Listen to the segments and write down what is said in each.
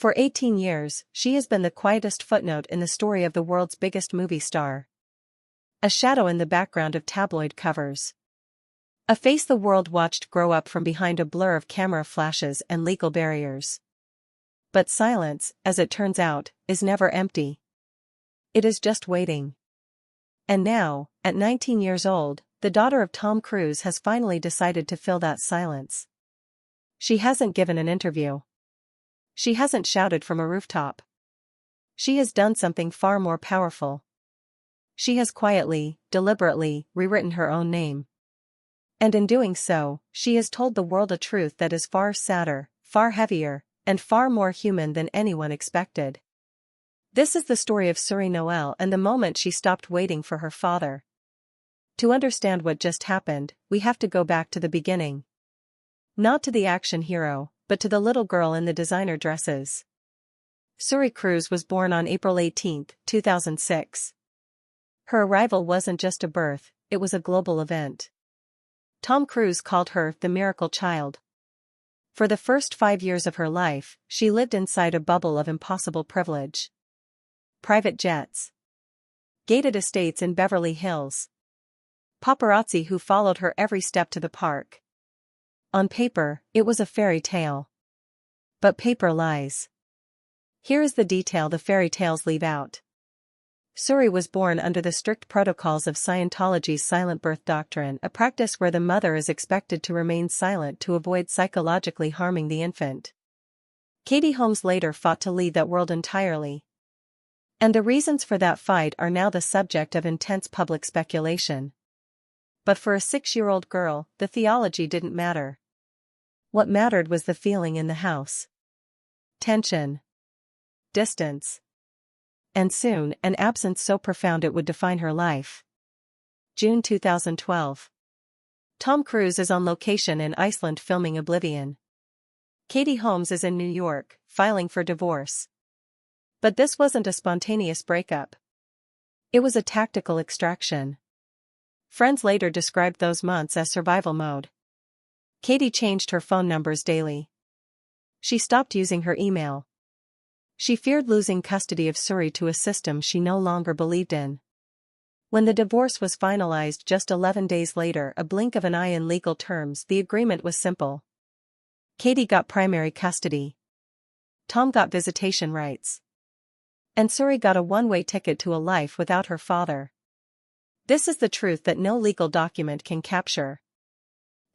For 18 years, she has been the quietest footnote in the story of the world's biggest movie star. A shadow in the background of tabloid covers. A face the world watched grow up from behind a blur of camera flashes and legal barriers. But silence, as it turns out, is never empty. It is just waiting. And now, at 19 years old, the daughter of Tom Cruise has finally decided to fill that silence. She hasn't given an interview. She hasn't shouted from a rooftop. She has done something far more powerful. She has quietly, deliberately, rewritten her own name. And in doing so, she has told the world a truth that is far sadder, far heavier, and far more human than anyone expected. This is the story of Suri Noel and the moment she stopped waiting for her father. To understand what just happened, we have to go back to the beginning. Not to the action hero, but to the little girl in the designer dresses. Suri Cruise was born on April 18, 2006. Her arrival wasn't just a birth, it was a global event. Tom Cruise called her the miracle child. For the first 5 years of her life, she lived inside a bubble of impossible privilege. Private jets. Gated estates in Beverly Hills. Paparazzi who followed her every step to the park. On paper, it was a fairy tale. But paper lies. Here is the detail the fairy tales leave out. Suri was born under the strict protocols of Scientology's silent birth doctrine, a practice where the mother is expected to remain silent to avoid psychologically harming the infant. Katie Holmes later fought to leave that world entirely. And the reasons for that fight are now the subject of intense public speculation. But for a 6-year-old girl, the theology didn't matter. What mattered was the feeling in the house. Tension. Distance. And soon, an absence so profound it would define her life. June 2012. Tom Cruise is on location in Iceland filming Oblivion. Katie Holmes is in New York, filing for divorce. But this wasn't a spontaneous breakup. It was a tactical extraction. Friends later described those months as survival mode. Katie changed her phone numbers daily. She stopped using her email. She feared losing custody of Suri to a system she no longer believed in. When the divorce was finalized just 11 days later, a blink of an eye in legal terms, the agreement was simple. Katie got primary custody. Tom got visitation rights. And Suri got a one-way ticket to a life without her father. This is the truth that no legal document can capture.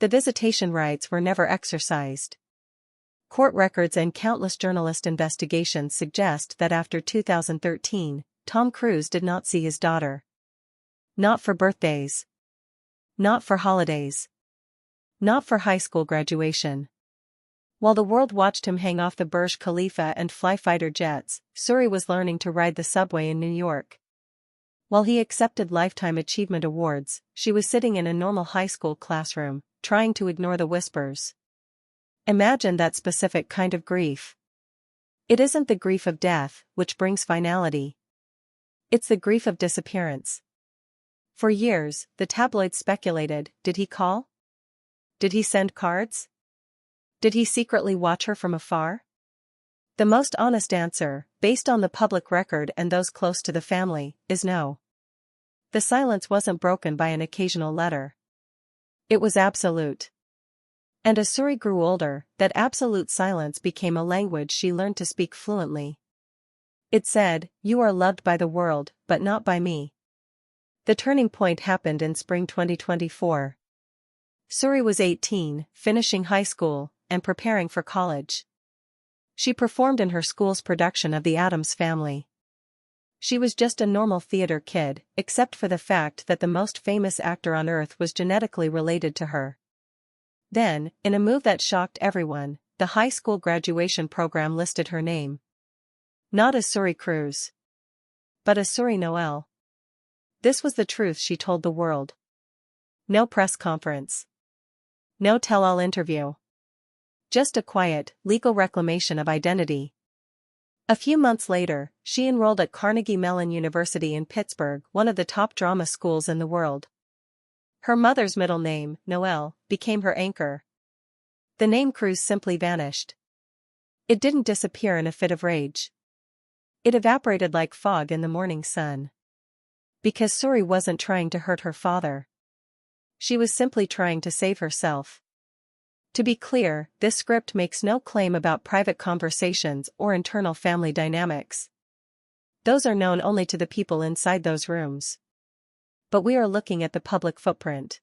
The visitation rights were never exercised. Court records and countless journalist investigations suggest that after 2013, Tom Cruise did not see his daughter. Not for birthdays. Not for holidays. Not for high school graduation. While the world watched him hang off the Burj Khalifa and fly fighter jets, Suri was learning to ride the subway in New York. While he accepted Lifetime Achievement Awards, she was sitting in a normal high school classroom, trying to ignore the whispers. Imagine that specific kind of grief. It isn't the grief of death, which brings finality. It's the grief of disappearance. For years, the tabloids speculated, did he call? Did he send cards? Did he secretly watch her from afar? The most honest answer, based on the public record and those close to the family, is no. The silence wasn't broken by an occasional letter. It was absolute. And as Suri grew older, that absolute silence became a language she learned to speak fluently. It said, "You are loved by the world, but not by me." The turning point happened in spring 2024. Suri was 18, finishing high school, and preparing for college. She performed in her school's production of The Addams Family. She was just a normal theater kid, except for the fact that the most famous actor on earth was genetically related to her. Then, in a move that shocked everyone, the high school graduation program listed her name. Not as Suri Cruise, but as Suri Noel. This was the truth she told the world. No press conference. No tell-all interview. Just a quiet, legal reclamation of identity. A few months later, she enrolled at Carnegie Mellon University in Pittsburgh, one of the top drama schools in the world. Her mother's middle name, Noel, became her anchor. The name Cruise simply vanished. It didn't disappear in a fit of rage. It evaporated like fog in the morning sun. Because Suri wasn't trying to hurt her father. She was simply trying to save herself. To be clear, this script makes no claim about private conversations or internal family dynamics. Those are known only to the people inside those rooms. But we are looking at the public footprint.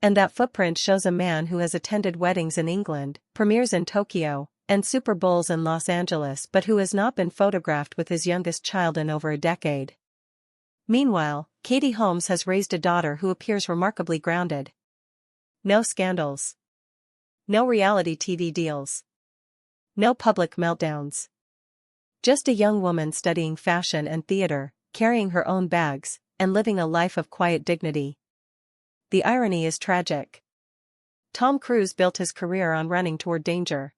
And that footprint shows a man who has attended weddings in England, premieres in Tokyo, and Super Bowls in Los Angeles, but who has not been photographed with his youngest child in over a decade. Meanwhile, Katie Holmes has raised a daughter who appears remarkably grounded. No scandals. No reality TV deals. No public meltdowns. Just a young woman studying fashion and theater, carrying her own bags, and living a life of quiet dignity. The irony is tragic. Tom Cruise built his career on running toward danger.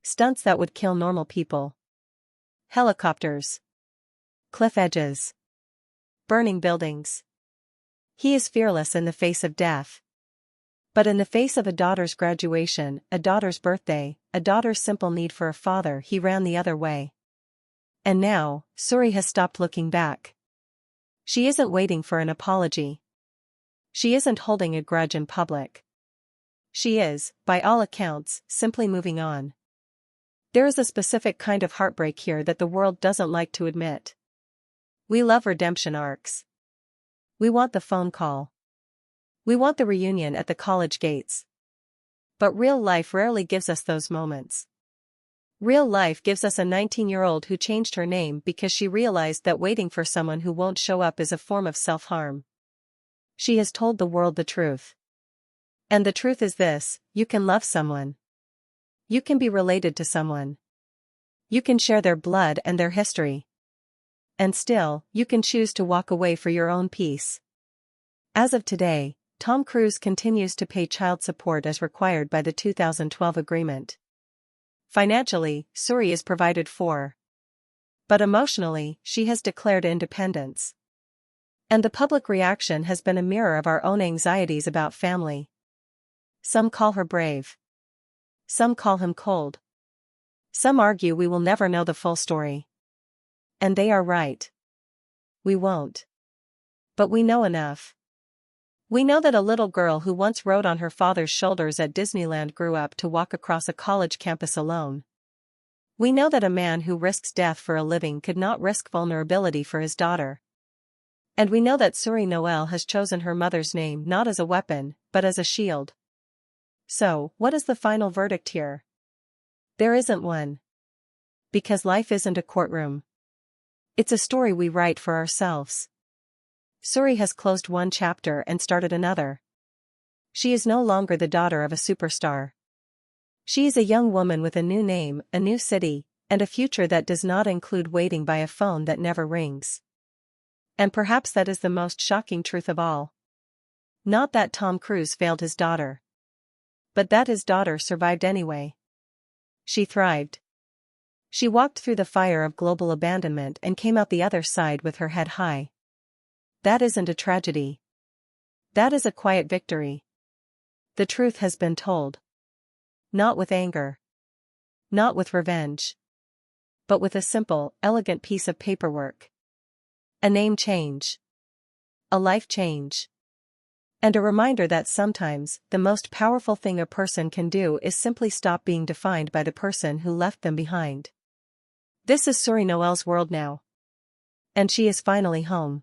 Stunts that would kill normal people. Helicopters. Cliff edges. Burning buildings. He is fearless in the face of death. But in the face of a daughter's graduation, a daughter's birthday, a daughter's simple need for a father, he ran the other way. And now, Suri has stopped looking back. She isn't waiting for an apology. She isn't holding a grudge in public. She is, by all accounts, simply moving on. There is a specific kind of heartbreak here that the world doesn't like to admit. We love redemption arcs. We want the phone call. We want the reunion at the college gates. But real life rarely gives us those moments. Real life gives us a 19-year-old who changed her name because she realized that waiting for someone who won't show up is a form of self-harm. She has told the world the truth. And the truth is this: you can love someone. You can be related to someone. You can share their blood and their history. And still, you can choose to walk away for your own peace. As of today, Tom Cruise continues to pay child support as required by the 2012 agreement. Financially, Suri is provided for. But emotionally, she has declared independence. And the public reaction has been a mirror of our own anxieties about family. Some call her brave. Some call him cold. Some argue we will never know the full story. And they are right. We won't. But we know enough. We know that a little girl who once rode on her father's shoulders at Disneyland grew up to walk across a college campus alone. We know that a man who risks death for a living could not risk vulnerability for his daughter. And we know that Suri Noel has chosen her mother's name not as a weapon, but as a shield. So, what is the final verdict here? There isn't one. Because life isn't a courtroom. It's a story we write for ourselves. Suri has closed one chapter and started another. She is no longer the daughter of a superstar. She is a young woman with a new name, a new city, and a future that does not include waiting by a phone that never rings. And perhaps that is the most shocking truth of all. Not that Tom Cruise failed his daughter. But that his daughter survived anyway. She thrived. She walked through the fire of global abandonment and came out the other side with her head high. That isn't a tragedy. That is a quiet victory. The truth has been told. Not with anger. Not with revenge. But with a simple, elegant piece of paperwork. A name change. A life change. And a reminder that sometimes, the most powerful thing a person can do is simply stop being defined by the person who left them behind. This is Suri Noel's world now. And she is finally home.